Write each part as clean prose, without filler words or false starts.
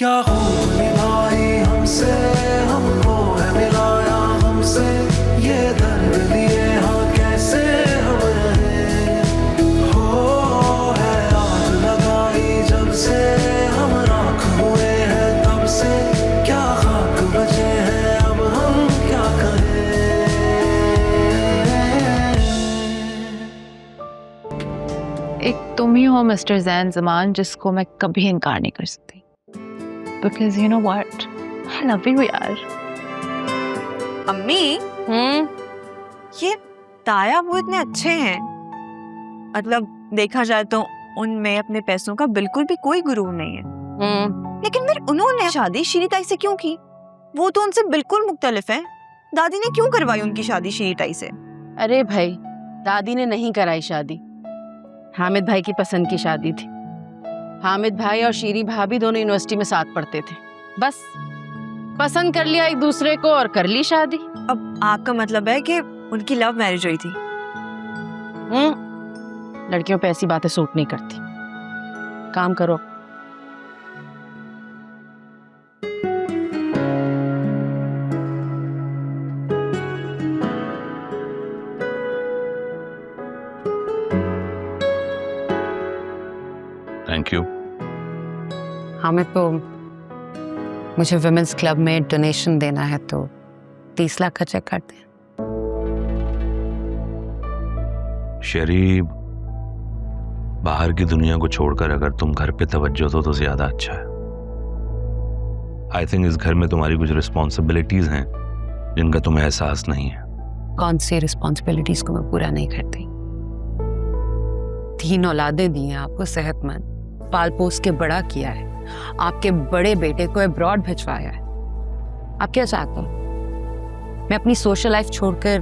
क्या खूब निभाई हमसे, हमको है मिलाया हमसे, ये दर्द लिए हाँ कैसे हम रहे। हो है आग लगाई जब से, हम राख हुए हैं तब से, क्या खाक बचे हैं अब हम क्या करें। एक तुम ही हो मिस्टर जैन ज़मान जिसको मैं कभी इनकार नहीं कर सकती। Because you know what? I love you यार। अम्मी ये ताया वो इतने अच्छे हैं, मतलब देखा जाए तो उनमें अपने पैसों का बिल्कुल भी कोई गुरूर नहीं है। लेकिन फिर उन्होंने शादी शीरी ताई से क्यों की? वो तो उनसे बिल्कुल मुख्तलिफ है। दादी ने क्यों करवाई उनकी शादी शीरी ताई से? अरे भाई, दादी ने नहीं कराई शादी, हामिद भाई की पसंद की शादी थी। हामिद भाई और शीरी भाभी दोनों यूनिवर्सिटी में साथ पढ़ते थे, बस पसंद कर लिया एक दूसरे को और कर ली शादी। अब आपका मतलब है कि उनकी लव मैरिज हुई थी? लड़कियों पे ऐसी बातें सूट नहीं करती। काम करो। Thank you. हमें तो मुझे विमेंस क्लब में डोनेशन देना है, तो 30 लाख का चेक काट दे। शेरी, बाहर की दुनिया को छोड़कर अगर तुम घर पे तवज्जो दो तो ज्यादा अच्छा है। आई थिंक इस घर में तुम्हारी कुछ रिस्पॉन्सिबिलिटीज हैं जिनका तुम्हें एहसास नहीं है। कौन सी रिस्पॉन्सिबिलिटीज को मैं पूरा नहीं करती? 3 औलादें दी हैं आपको, सेहतमंद पाल पोस के बड़ा किया है, आपके बड़े बेटे को अब्रॉड भिजवाया है। आप क्या चाहते हो? मैं अपनी सोशल लाइफ छोड़कर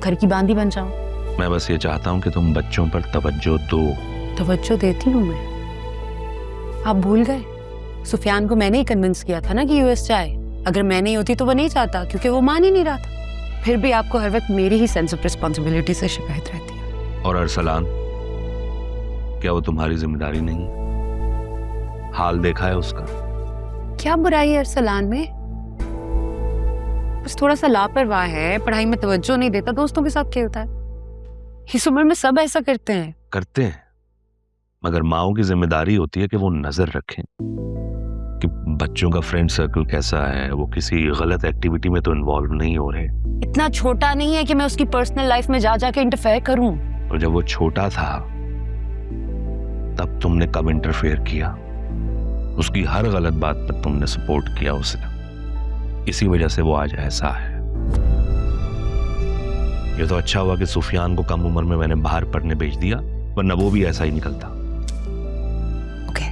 घर की बांदी बन जाऊं? मैं बस ये चाहता हूं कि तुम बच्चों पर तवज्जो दो। तवज्जो देती हूँ मैं। आप भूल गए, सुफियान को मैंने ही कन्विंस किया था ना कि यूएस जाए। अगर मैं नहीं होती तो वो नहीं चाहता, क्योंकि वो मान ही नहीं रहा था। फिर भी आपको हर वक्त मेरी ही सेंस ऑफ रिस्पॉन्सिबिलिटी से शिकायत रहती है। और अरसलान, क्या वो तुम्हारी जिम्मेदारी नहीं है? हाल देखा है उसका? क्या बुराई है अरसलान में? बस थोड़ा सा लापरवाह है, पढ़ाई में तवज्जो नहीं देता, दोस्तों के साथ खेलता है। इस उम्र में सब ऐसा करते हैं। करते हैं, मगर माओ की जिम्मेदारी होती है कि वो नजर रखें कि बच्चों का फ्रेंड सर्कल कैसा है, वो किसी गलत एक्टिविटी में तो इन्वॉल्व नहीं हो रहे। इतना छोटा नहीं है कि मैं उसकी पर्सनल लाइफ में जा जाके इंटरफेयर करूं। और जब वो छोटा था तब तुमने कब इंटरफेयर किया? उसकी हर गलत बात पर तुमने सपोर्ट किया उसे। इसी वजह से वो आज ऐसा है। ये तो अच्छा हुआ कि सुफियान को कम उम्र में मैंने बाहर पढ़ने भेज दिया, वरना वो भी ऐसा ही निकलता। ओके,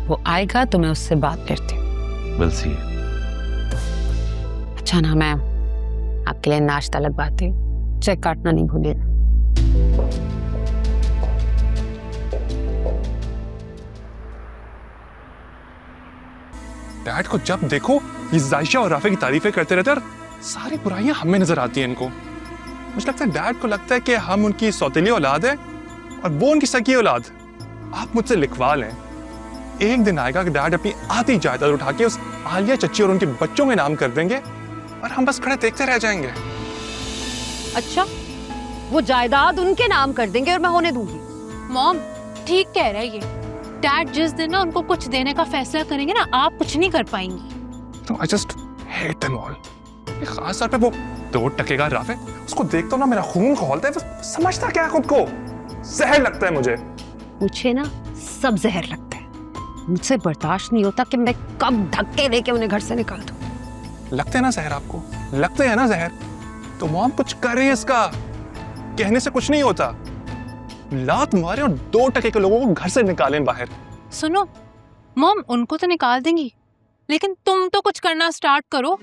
वो आएगा तो मैं उससे बात करती हूँ। Will see. अच्छा ना, मैं आपके लिए नाश्ता लगवाती हूँ, चेक काटना नहीं भूलिएगा। डैड को जब देखो ये जायशा और राफे की तारीफें करते रहते हैं और सारी बुराइयां हमें नजर आती हैं इनको। मुझे लगता है डैड को लगता है कि हम उनकी सौतेली औलाद है और वो उनकी सगी औलाद। आप मुझसे लिखवा लें, एक दिन आएगा कि डैड अपनी आधी जायदाद उठा के उस आलिया चच्ची और उनके बच्चों के नाम कर देंगे और हम बस खड़े देखते रह जाएंगे। अच्छा, वो जायदाद उनके नाम कर देंगे और मैं होने दूंगी? मॉम ठीक कह रहा है ये। डैड जिस दिन ना उनको कुछ देने का फैसला करेंगे ना, आप कुछ नहीं कर पाएंगी। तो I just hate them all. खास तौर पे वो 2 टके का राफे, उसको देखता हूं ना मेरा खून खौलता है। वो समझता क्या है खुद को? जहर लगता है मुझे ना सब जहर लगता है। मुझसे बर्दाश्त नहीं होता कि मैं कब धक्के लेके उन्हें घर से निकाल दूं। लगते हैं ना जहर आपको? लगते हैं ना जहर? तो मॉम कुछ कर रही है इसका। कहने से कुछ नहीं होता। लात मारे और 2 टके के लोगों को घर से निकालें बाहर। सुनो मॉम, उनको तो निकाल देंगी, लेकिन तुम तो कुछ करना स्टार्ट करो।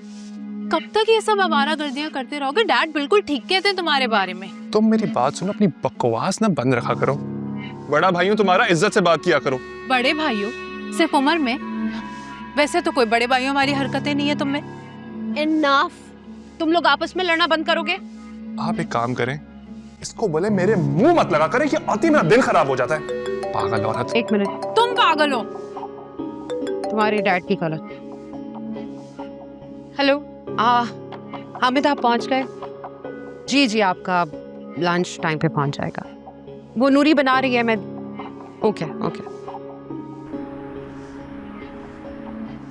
कब तक ये सब आवारागर्दियां करते रहोगे? डैड बिल्कुल ठीक कहते हैं तुम्हारे बारे में। तुम मेरी बात सुनो, अपनी बकवास ना बंद रखा करो। बड़ा भाइयों तुम्हारा इज्जत से बात किया करो। बड़े भाइयों? सिर्फ उम्र में? वैसे तो कोई बड़े भाइयों वाली हरकतें नहीं है तुम में। इनफ। तुम लोग आपस में लड़ना बंद करोगे? आप एक काम करें, इसको बोले मेरे मुंह मत लगा करें कि आती मेरा दिल खराब हो जाता है। पागल औरत। एक मिनट। तुम पागल हो। तुम्हारे डैड की गलत। हेलो, हामिद आप पहुंच गए? जी जी, आपका लंच टाइम पे पहुंच जाएगा। वो नूरी बना रही है, मैं ओके ओके।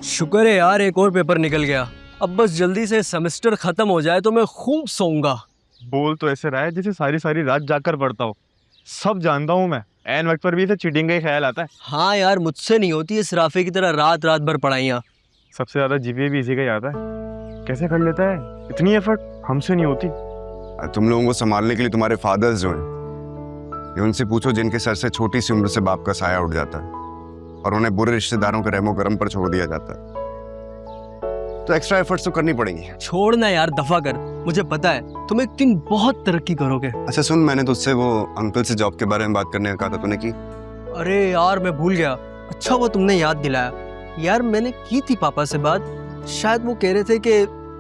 शुक्र है यार, एक और पेपर निकल गया। अब बस जल्दी से सेमेस्टर खत्म हो जाए तो मैं खूब सोऊंगा। बोल तो ऐसे रहा है जैसे सारी सारी रात जाकर पढ़ता हूँ। सब जानता हूँ मैं, ऐन वक्त पर भी इसे चीटिंग का ही ख्याल आता है। हाँ यार, मुझसे नहीं होती इस राफे की तरह रात रात भर पढ़ाइयाँ। सबसे ज्यादा जीपीए भी इसी का ही आता है। कैसे कर लेता है इतनी एफर्ट, हमसे नहीं होती। तुम लोगों को संभालने के लिए तुम्हारे फादर्स जो हैं, ये उनसे पूछो जिनके सर से छोटी सी उम्र से बाप का साया उठ जाता है और उन्हें बुरे रिश्तेदारों के रहमो करम पर छोड़ दिया जाता है। तो एक्स्ट्रा एफर्ट्स तो करनी पड़ेंगी। छोड़ना यार, दफा कर। मुझे पता है तुम एक दिन बहुत तरक्की करोगे। अच्छा सुन, मैंने तुझसे वो अंकल से जॉब के बारे में बात करने का कहा था, तूने की? अरे यार मैं भूल गया। अच्छा वो तुमने याद दिलाया। यार मैंने की थी पापा से बात, शायद वो कह रहे थे कि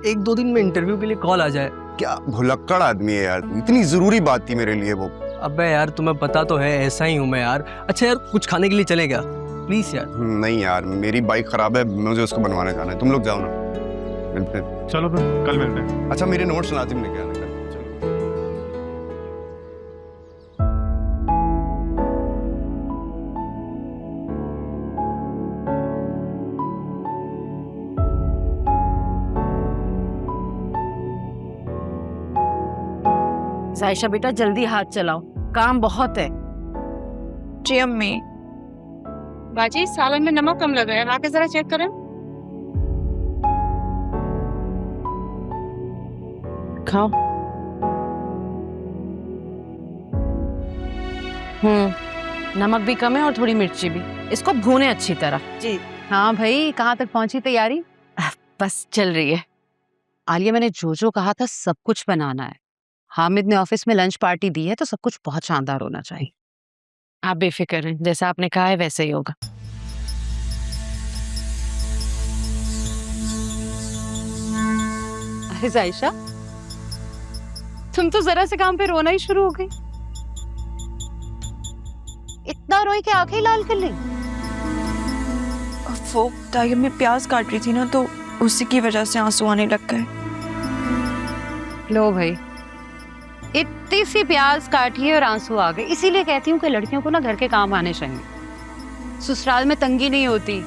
1-2 दिन में इंटरव्यू के लिए कॉल आ जाए। क्या भुलक्कड़ आदमी है यार, इतनी जरूरी बात थी मेरे लिए वो। अबे यार तुम्हें पता तो है ऐसा ही हूँ मैं यार। अच्छा यार कुछ खाने के लिए चलेगा प्लीज यार? नहीं यार, मेरी बाइक खराब है, मुझे उसको बनवाने जाना है। तुम लोग जाओ ना, मिलते हैं। चलो फिर कल मिलते हैं। अच्छा मेरे नोट्स लाजिम लेके आना। जायशा बेटा जल्दी हाथ चलाओ, काम बहुत है। जी अम्मी। बाजी सालन में नमक कम लगा है, आके जरा चेक करें। खाओ। नमक भी कम है और थोड़ी मिर्ची भी। इसको भूने अच्छी तरह। जी। हाँ भाई, कहाँ तक पहुंची तैयारी? बस चल रही है। आलिया, मैंने जो जो कहा था सब कुछ बनाना है। हामिद ने ऑफिस में लंच पार्टी दी है तो सब कुछ बहुत शानदार होना चाहिए। आप बेफिक्र हैं, जैसा आपने कहा है वैसे ही होगा। अरे जायशा, तुम तो जरा से काम पे रोना ही शुरू हो गई। इतना रोई कि आंखें लाल कर ली। वो ताई अम्मी प्याज काट रही थी ना, तो उसी की वजह से आंसू आने लग गए। लो भाई, इतनी सी प्याज काटी और आंसू आ गए। इसीलिए कहती हूँ कि लड़कियों को ना घर के काम आने चाहिए। ससुराल में तंगी नहीं होती।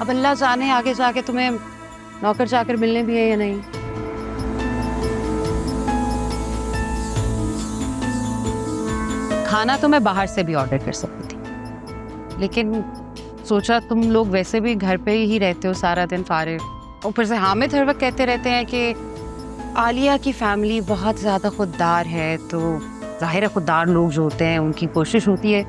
अब अल्लाह जाने आगे जाके तुम्हें नौकर चाकर मिलने भी है या नहीं। खाना तो मैं बाहर से भी ऑर्डर कर सकती थी, लेकिन सोचा तुम लोग वैसे भी घर पे ही रहते हो सारा दिन फारिग। ऊपर से हामिद हर वक्त कहते रहते हैं कि आलिया की फैमिली बहुत ज़्यादा खुददार है, तो जाहिर है खुददार लोग जो होते हैं उनकी कोशिश होती है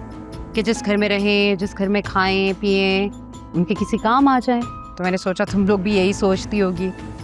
कि जिस घर में रहें, जिस घर में खाएं पिएं, उनके किसी काम आ जाएं। तो मैंने सोचा तुम लोग भी यही सोचती होगी।